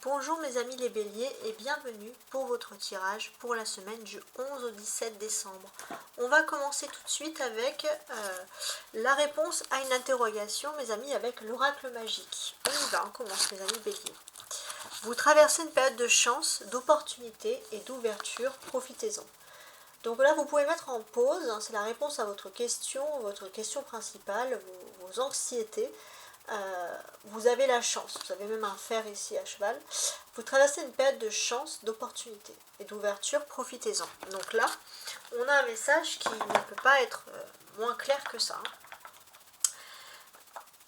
Bonjour mes amis les béliers et bienvenue pour votre tirage pour la semaine du 11 au 17 décembre. On va commencer tout de suite avec la réponse à une interrogation mes amis avec l'oracle magique. On commence mes amis béliers. Vous traversez une période de chance, d'opportunité et d'ouverture, profitez-en. Donc là vous pouvez mettre en pause, c'est la réponse à votre question principale, vos anxiétés. Vous avez la chance, vous avez même un fer ici à cheval, vous traversez une période de chance, d'opportunité et d'ouverture, profitez-en. Donc là, on a un message qui ne peut pas être moins clair que ça,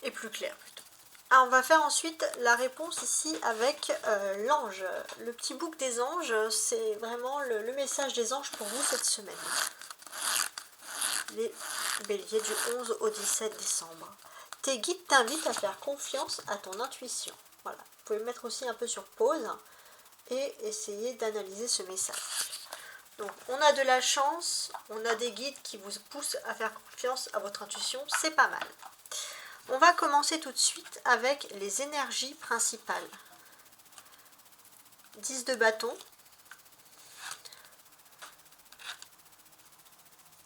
et plus clair plutôt. Alors on va faire ensuite la réponse ici avec l'ange. Le petit bouc des anges, c'est vraiment le message des anges pour vous cette semaine. Les béliers du 11 au 17 décembre. Tes guides t'invitent à faire confiance à ton intuition. Voilà. Vous pouvez le mettre aussi un peu sur pause et essayer d'analyser ce message. Donc, on a de la chance, on a des guides qui vous poussent à faire confiance à votre intuition, c'est pas mal. On va commencer tout de suite avec les énergies principales. 10 de bâton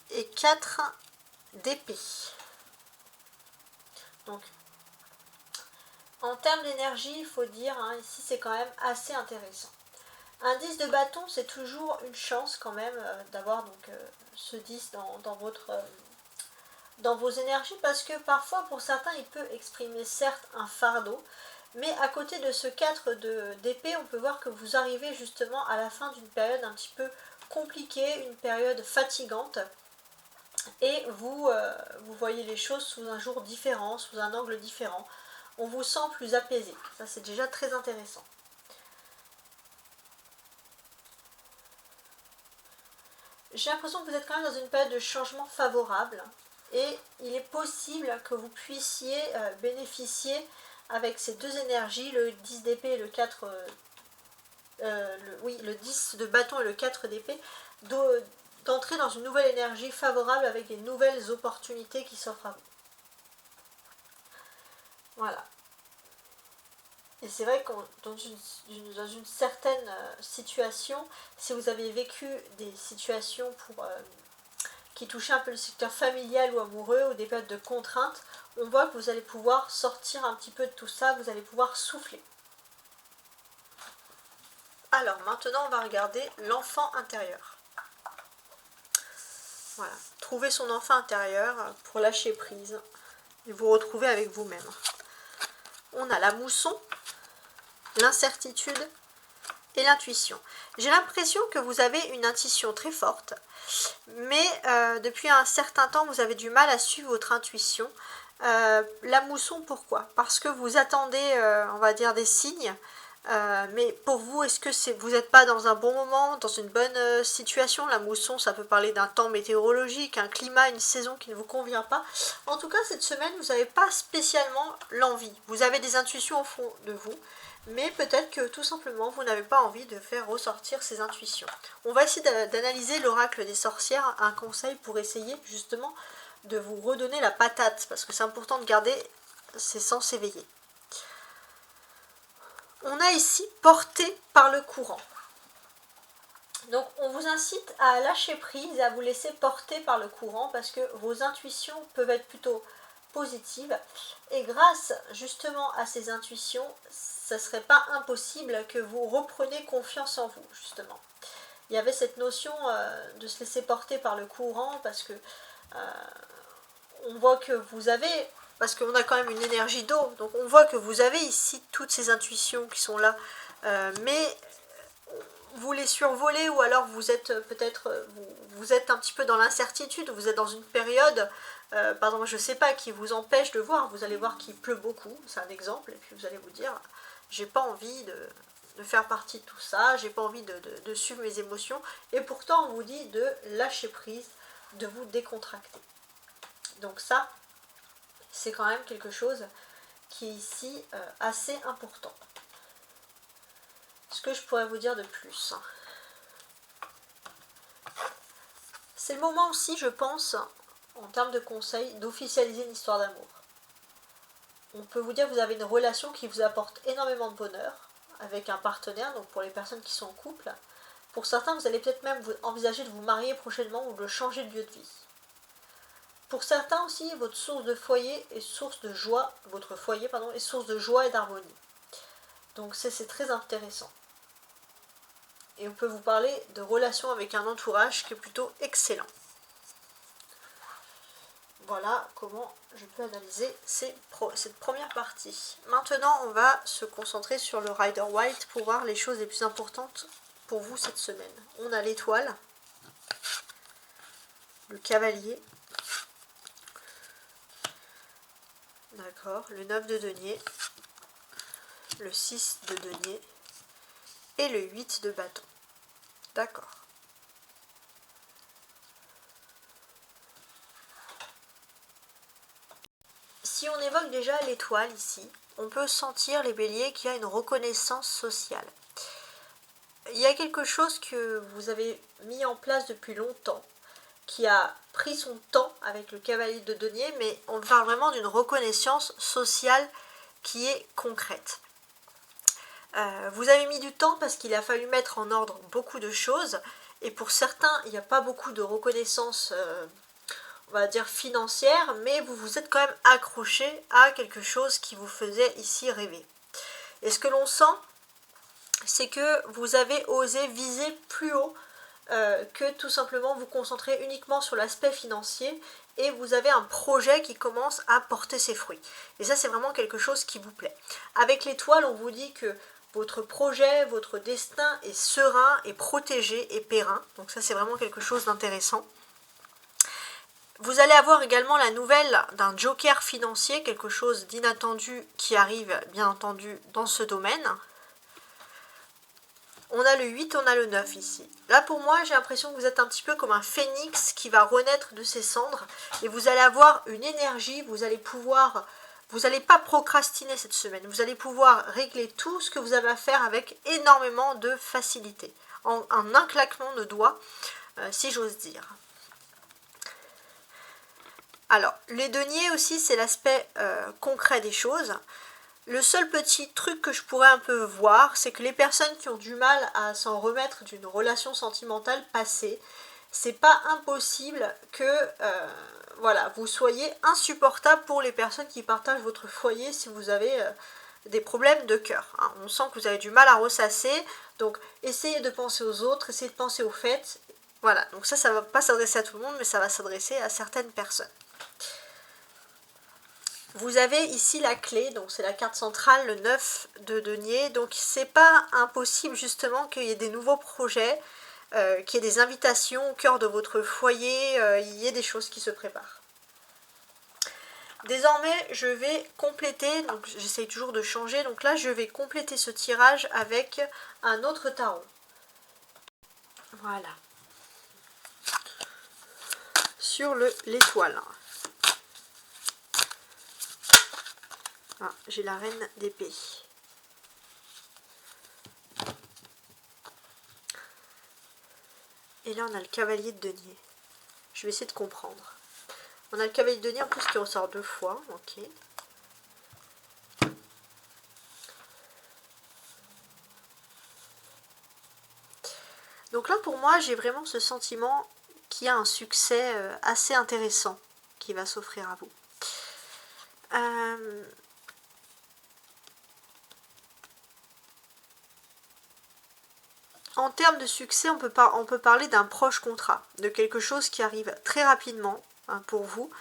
et 4 d'épée. Donc, en termes d'énergie, il faut dire, ici c'est quand même assez intéressant. Un 10 de bâton, c'est toujours une chance quand même d'avoir donc ce 10 dans vos énergies, parce que parfois pour certains il peut exprimer certes un fardeau, mais à côté de ce 4 d'épée, on peut voir que vous arrivez justement à la fin d'une période un petit peu compliquée, une période fatigante, et vous voyez les choses sous un jour différent, sous un angle différent. On vous sent plus apaisé. Ça, c'est déjà très intéressant. J'ai l'impression que vous êtes quand même dans une période de changement favorable. Et il est possible que vous puissiez bénéficier avec ces deux énergies, le 10 d'épée et le 4... le 10 de bâton et le 4 d'épée, d'entrer dans une nouvelle énergie favorable avec des nouvelles opportunités qui s'offrent à vous. Voilà. Et c'est vrai que dans une certaine situation, si vous avez vécu des situations qui touchaient un peu le secteur familial ou amoureux ou des périodes de contraintes, on voit que vous allez pouvoir sortir un petit peu de tout ça, vous allez pouvoir souffler. Alors maintenant, on va regarder l'enfant intérieur. Voilà, trouver son enfant intérieur pour lâcher prise et vous retrouver avec vous-même. On a la mousson, l'incertitude et l'intuition. J'ai l'impression que vous avez une intuition très forte, mais depuis un certain temps, vous avez du mal à suivre votre intuition. La mousson, pourquoi? Parce que vous attendez, on va dire, des signes. Mais pour vous, est-ce que vous n'êtes pas dans un bon moment, dans une bonne situation? La mousson, ça peut parler d'un temps météorologique, un climat, une saison qui ne vous convient pas. En tout cas, cette semaine, vous n'avez pas spécialement l'envie. Vous avez des intuitions au fond de vous, mais peut-être que tout simplement, vous n'avez pas envie de faire ressortir ces intuitions. On va essayer d'analyser l'oracle des sorcières, un conseil pour essayer justement de vous redonner la patate, parce que c'est important de garder ses sens éveillés. On a ici porté par le courant. Donc on vous incite à lâcher prise, à vous laisser porter par le courant parce que vos intuitions peuvent être plutôt positives. Et grâce justement à ces intuitions, ça ne serait pas impossible que vous repreniez confiance en vous, justement. Il y avait cette notion de se laisser porter par le courant parce que on voit que vous avez... Parce qu'on a quand même une énergie d'eau, donc on voit que vous avez ici toutes ces intuitions qui sont là, mais vous les survolez ou alors vous êtes peut-être, vous êtes un petit peu dans l'incertitude, vous êtes dans une période, par exemple, je ne sais pas, qui vous empêche de voir, vous allez voir qu'il pleut beaucoup, c'est un exemple, et puis vous allez vous dire, j'ai pas envie de faire partie de tout ça, j'ai pas envie de suivre mes émotions, et pourtant on vous dit de lâcher prise, de vous décontracter. Donc ça, c'est quand même quelque chose qui est ici assez important. Ce que je pourrais vous dire de plus, c'est le moment aussi, je pense, en termes de conseils, d'officialiser une histoire d'amour. On peut vous dire que vous avez une relation qui vous apporte énormément de bonheur, avec un partenaire, donc pour les personnes qui sont en couple. Pour certains, vous allez peut-être même envisager de vous marier prochainement ou de changer de lieu de vie. Pour certains aussi, votre source de foyer est source de joie, votre foyer, pardon, est source de joie et d'harmonie. Donc c'est très intéressant. Et on peut vous parler de relations avec un entourage qui est plutôt excellent. Voilà comment je peux analyser cette première partie. Maintenant, on va se concentrer sur le Rider Waite pour voir les choses les plus importantes pour vous cette semaine. On a l'étoile, le cavalier, d'accord, le 9 de denier, le 6 de denier et le 8 de bâton. D'accord. Si on évoque déjà l'étoile ici, on peut sentir, les béliers, qu'il y a une reconnaissance sociale. Il y a quelque chose que vous avez mis en place depuis longtemps, qui a pris son temps avec le cavalier de denier, mais on parle vraiment d'une reconnaissance sociale qui est concrète. Vous avez mis du temps parce qu'il a fallu mettre en ordre beaucoup de choses, et pour certains, il n'y a pas beaucoup de reconnaissance on va dire financière, mais vous vous êtes quand même accroché à quelque chose qui vous faisait ici rêver. Et ce que l'on sent, c'est que vous avez osé viser plus haut que tout simplement vous concentrer uniquement sur l'aspect financier, et vous avez un projet qui commence à porter ses fruits. Et ça, c'est vraiment quelque chose qui vous plaît. Avec l'étoile, on vous dit que votre projet, votre destin est serein, est protégé et périn. Donc ça, c'est vraiment quelque chose d'intéressant. Vous allez avoir également la nouvelle d'un joker financier, quelque chose d'inattendu qui arrive bien entendu dans ce domaine. On a le 8, on a le 9 ici. Là pour moi, j'ai l'impression que vous êtes un petit peu comme un phénix qui va renaître de ses cendres, et vous allez avoir une énergie, vous n'allez pas procrastiner cette semaine, vous allez pouvoir régler tout ce que vous avez à faire avec énormément de facilité, en un claquement de doigts, si j'ose dire. Alors, les deniers aussi, c'est l'aspect concret des choses. Le seul petit truc que je pourrais un peu voir, c'est que les personnes qui ont du mal à s'en remettre d'une relation sentimentale passée, c'est pas impossible que voilà, vous soyez insupportable pour les personnes qui partagent votre foyer si vous avez des problèmes de cœur. Hein. On sent que vous avez du mal à ressasser, donc essayez de penser aux autres, essayez de penser aux fêtes. Voilà, donc ça ne va pas s'adresser à tout le monde, mais ça va s'adresser à certaines personnes. Vous avez ici la clé, donc c'est la carte centrale, le 9 de denier, donc c'est pas impossible justement qu'il y ait des nouveaux projets, qu'il y ait des invitations au cœur de votre foyer, il y ait des choses qui se préparent. Désormais, je vais compléter, donc j'essaye toujours de changer, donc là je vais compléter ce tirage avec un autre tarot. Voilà. Sur l'étoile. Ah, j'ai la reine d'épée. Et là, on a le cavalier de denier. Je vais essayer de comprendre. On a le cavalier de denier en plus qui ressort 2 fois. Ok. Donc là, pour moi, j'ai vraiment ce sentiment qu'il y a un succès assez intéressant qui va s'offrir à vous. En termes de succès, on peut parler d'un proche contrat, de quelque chose qui arrive très rapidement hein, pour vous.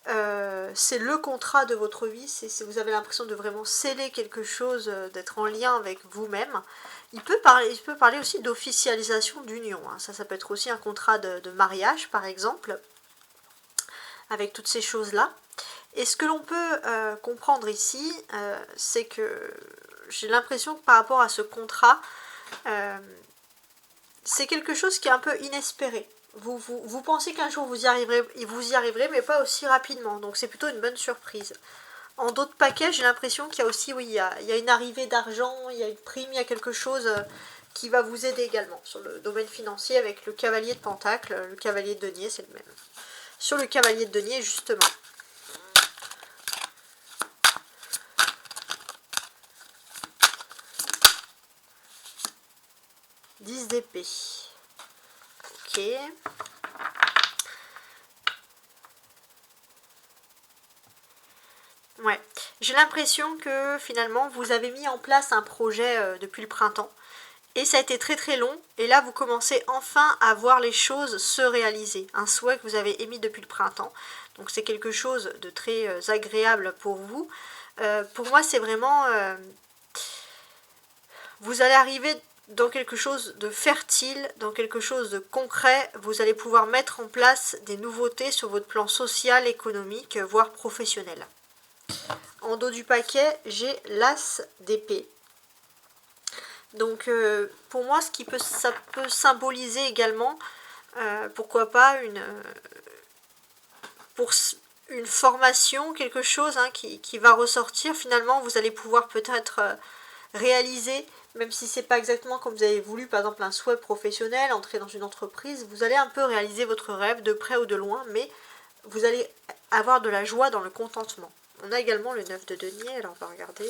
C'est le contrat de votre vie, vous avez l'impression de vraiment sceller quelque chose, d'être en lien avec vous-même. Il peut parler aussi d'officialisation d'union, hein. Ça peut être aussi un contrat de mariage par exemple, avec toutes ces choses-là. Et ce que l'on peut comprendre ici, c'est que j'ai l'impression que par rapport à ce contrat, c'est quelque chose qui est un peu inespéré. Vous pensez qu'un jour vous y arriverez, mais pas aussi rapidement. Donc c'est plutôt une bonne surprise. En d'autres paquets, j'ai l'impression qu'il y a aussi, oui, il y a une arrivée d'argent, il y a une prime, il y a quelque chose qui va vous aider également sur le domaine financier avec le cavalier de pentacle, le cavalier de denier, c'est le même. Sur le cavalier de denier, justement. 10 d'épée. Ok. Ouais, j'ai l'impression que finalement vous avez mis en place un projet depuis le printemps et ça a été très très long et là vous commencez enfin à voir les choses se réaliser. Un souhait que vous avez émis depuis le printemps, donc c'est quelque chose de très agréable pour vous. Pour moi c'est vraiment... vous allez arriver dans quelque chose de fertile, dans quelque chose de concret. Vous allez pouvoir mettre en place des nouveautés sur votre plan social, économique, voire professionnel. En dos du paquet, j'ai l'as d'épée. Donc pour moi, ça peut symboliser également, pourquoi pas, pour une formation, quelque chose qui va ressortir. Finalement, vous allez pouvoir peut-être réaliser, même si c'est pas exactement comme vous avez voulu, par exemple un souhait professionnel, entrer dans une entreprise, vous allez un peu réaliser votre rêve de près ou de loin, mais vous allez avoir de la joie dans le contentement. On a également le 9 de denier, alors on va regarder.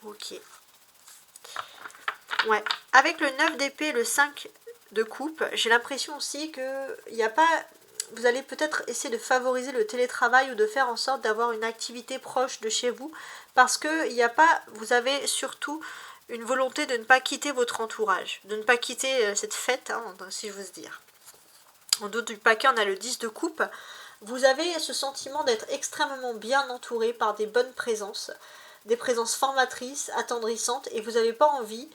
Ok. Ouais. Avec le 9 d'épée, le 5 de coupe, j'ai l'impression aussi que il n'y a pas... Vous allez peut-être essayer de favoriser le télétravail ou de faire en sorte d'avoir une activité proche de chez vous, parce que il n'y a pas... Vous avez surtout une volonté de ne pas quitter votre entourage, de ne pas quitter cette fête, si je veux dire. En dos du paquet, on a le 10 de coupe. Vous avez ce sentiment d'être extrêmement bien entouré par des bonnes présences, des présences formatrices, attendrissantes, et vous n'avez pas envie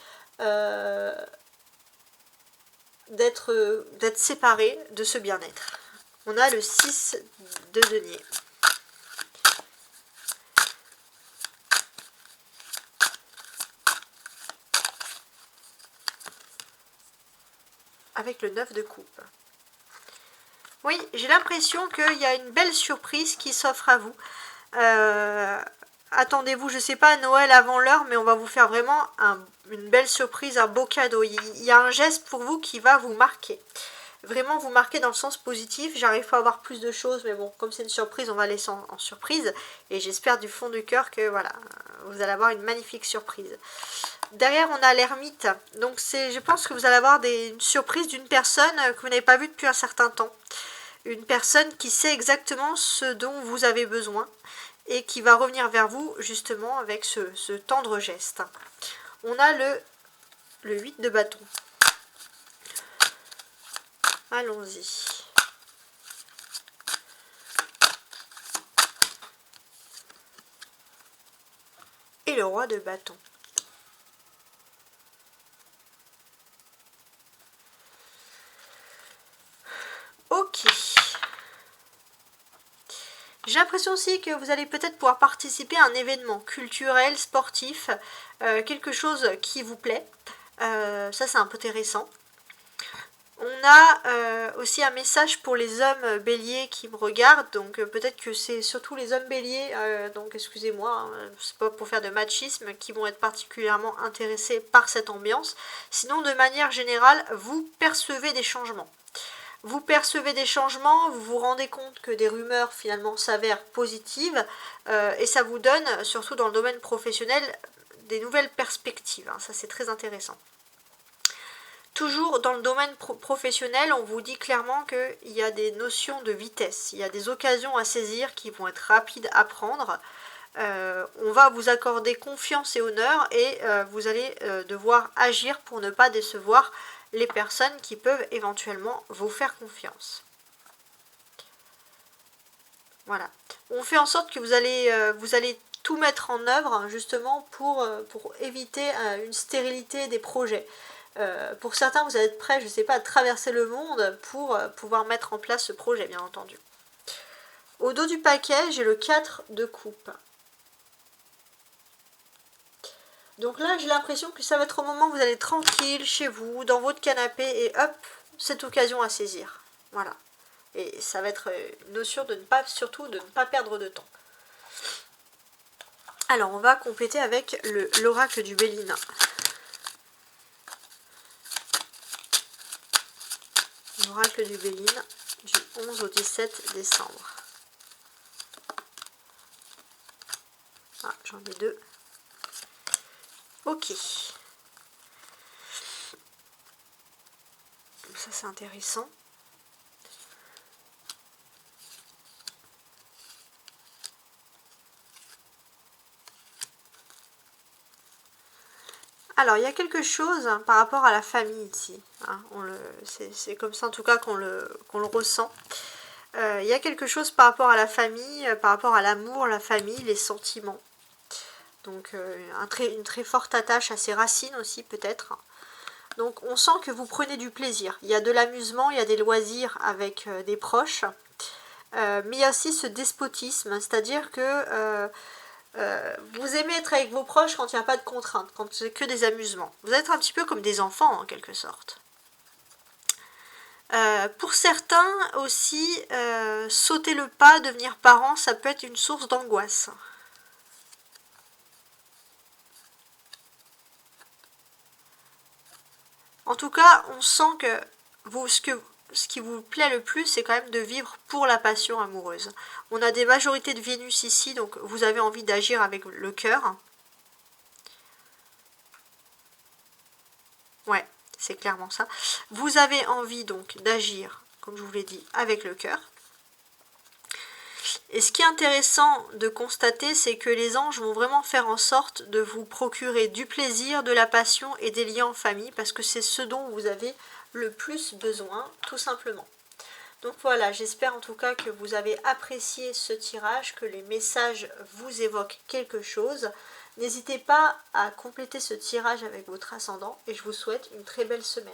d'être séparé de ce bien-être. On a le 6 de denier. Avec le 9 de coupe. Oui, j'ai l'impression qu'il y a une belle surprise qui s'offre à vous. Attendez-vous, je sais pas, Noël avant l'heure, mais on va vous faire vraiment une belle surprise, un beau cadeau. Il y a un geste pour vous qui va vous marquer. Vraiment vous marquer dans le sens positif. J'arrive pas à avoir plus de choses, mais bon, comme c'est une surprise, on va laisser en surprise. Et j'espère du fond du cœur que voilà, vous allez avoir une magnifique surprise. Derrière, on a l'ermite. Donc je pense que vous allez avoir une surprise d'une personne que vous n'avez pas vue depuis un certain temps. Une personne qui sait exactement ce dont vous avez besoin et qui va revenir vers vous justement avec ce tendre geste. On a le 8 de bâton. Allons-y. Et le roi de bâton. Ok. J'ai l'impression aussi que vous allez peut-être pouvoir participer à un événement culturel, sportif, quelque chose qui vous plaît. Ça, c'est un peu intéressant. On a aussi un message pour les hommes béliers qui me regardent, donc peut-être que c'est surtout les hommes béliers, donc excusez-moi, c'est pas pour faire de machisme, qui vont être particulièrement intéressés par cette ambiance. Sinon, de manière générale, vous percevez des changements. Vous percevez des changements, vous vous rendez compte que des rumeurs finalement s'avèrent positives et ça vous donne, surtout dans le domaine professionnel, des nouvelles perspectives. Ça, c'est très intéressant. Toujours dans le domaine professionnel, on vous dit clairement qu'il y a des notions de vitesse, il y a des occasions à saisir qui vont être rapides à prendre. On va vous accorder confiance et honneur et vous allez devoir agir pour ne pas décevoir les personnes qui peuvent éventuellement vous faire confiance. Voilà. On fait en sorte que vous allez tout mettre en œuvre justement pour éviter une stérilité des projets. Pour certains, vous allez être prêts, je ne sais pas, à traverser le monde pour pouvoir mettre en place ce projet, bien entendu. Au dos du paquet, j'ai le 4 de coupe. Donc là, j'ai l'impression que ça va être au moment où vous allez tranquille chez vous, dans votre canapé, et hop, cette occasion à saisir. Voilà. Et ça va être une notion de surtout de ne pas perdre de temps. Alors, on va compléter avec l'oracle du Bélina. L'oracle du Béline du 11 au 17 décembre. j'en ai 2. Ok. Ça c'est intéressant. Alors, il y a quelque chose par rapport à la famille ici. Hein, c'est comme ça en tout cas qu'on le ressent. Il y a quelque chose par rapport à la famille, par rapport à l'amour, la famille, les sentiments. Donc, une très forte attache à ses racines aussi peut-être. Donc, on sent que vous prenez du plaisir. Il y a de l'amusement, il y a des loisirs avec des proches. Mais il y a aussi ce despotisme, c'est-à-dire que vous aimez être avec vos proches quand il n'y a pas de contraintes, quand c'est que des amusements. Vous êtes un petit peu comme des enfants en quelque sorte. Pour certains aussi, sauter le pas, devenir parent, ça peut être une source d'angoisse. En tout cas, on sent que ce qui vous plaît le plus, c'est quand même de vivre pour la passion amoureuse. On a des majorités de Vénus ici, donc vous avez envie d'agir avec le cœur. Ouais, c'est clairement ça. Vous avez envie donc d'agir, comme je vous l'ai dit, avec le cœur. Et ce qui est intéressant de constater, c'est que les anges vont vraiment faire en sorte de vous procurer du plaisir, de la passion et des liens en famille, parce que c'est ce dont vous avez le plus besoin, tout simplement. Donc voilà, j'espère en tout cas que vous avez apprécié ce tirage, que les messages vous évoquent quelque chose. N'hésitez pas à compléter ce tirage avec votre ascendant et je vous souhaite une très belle semaine.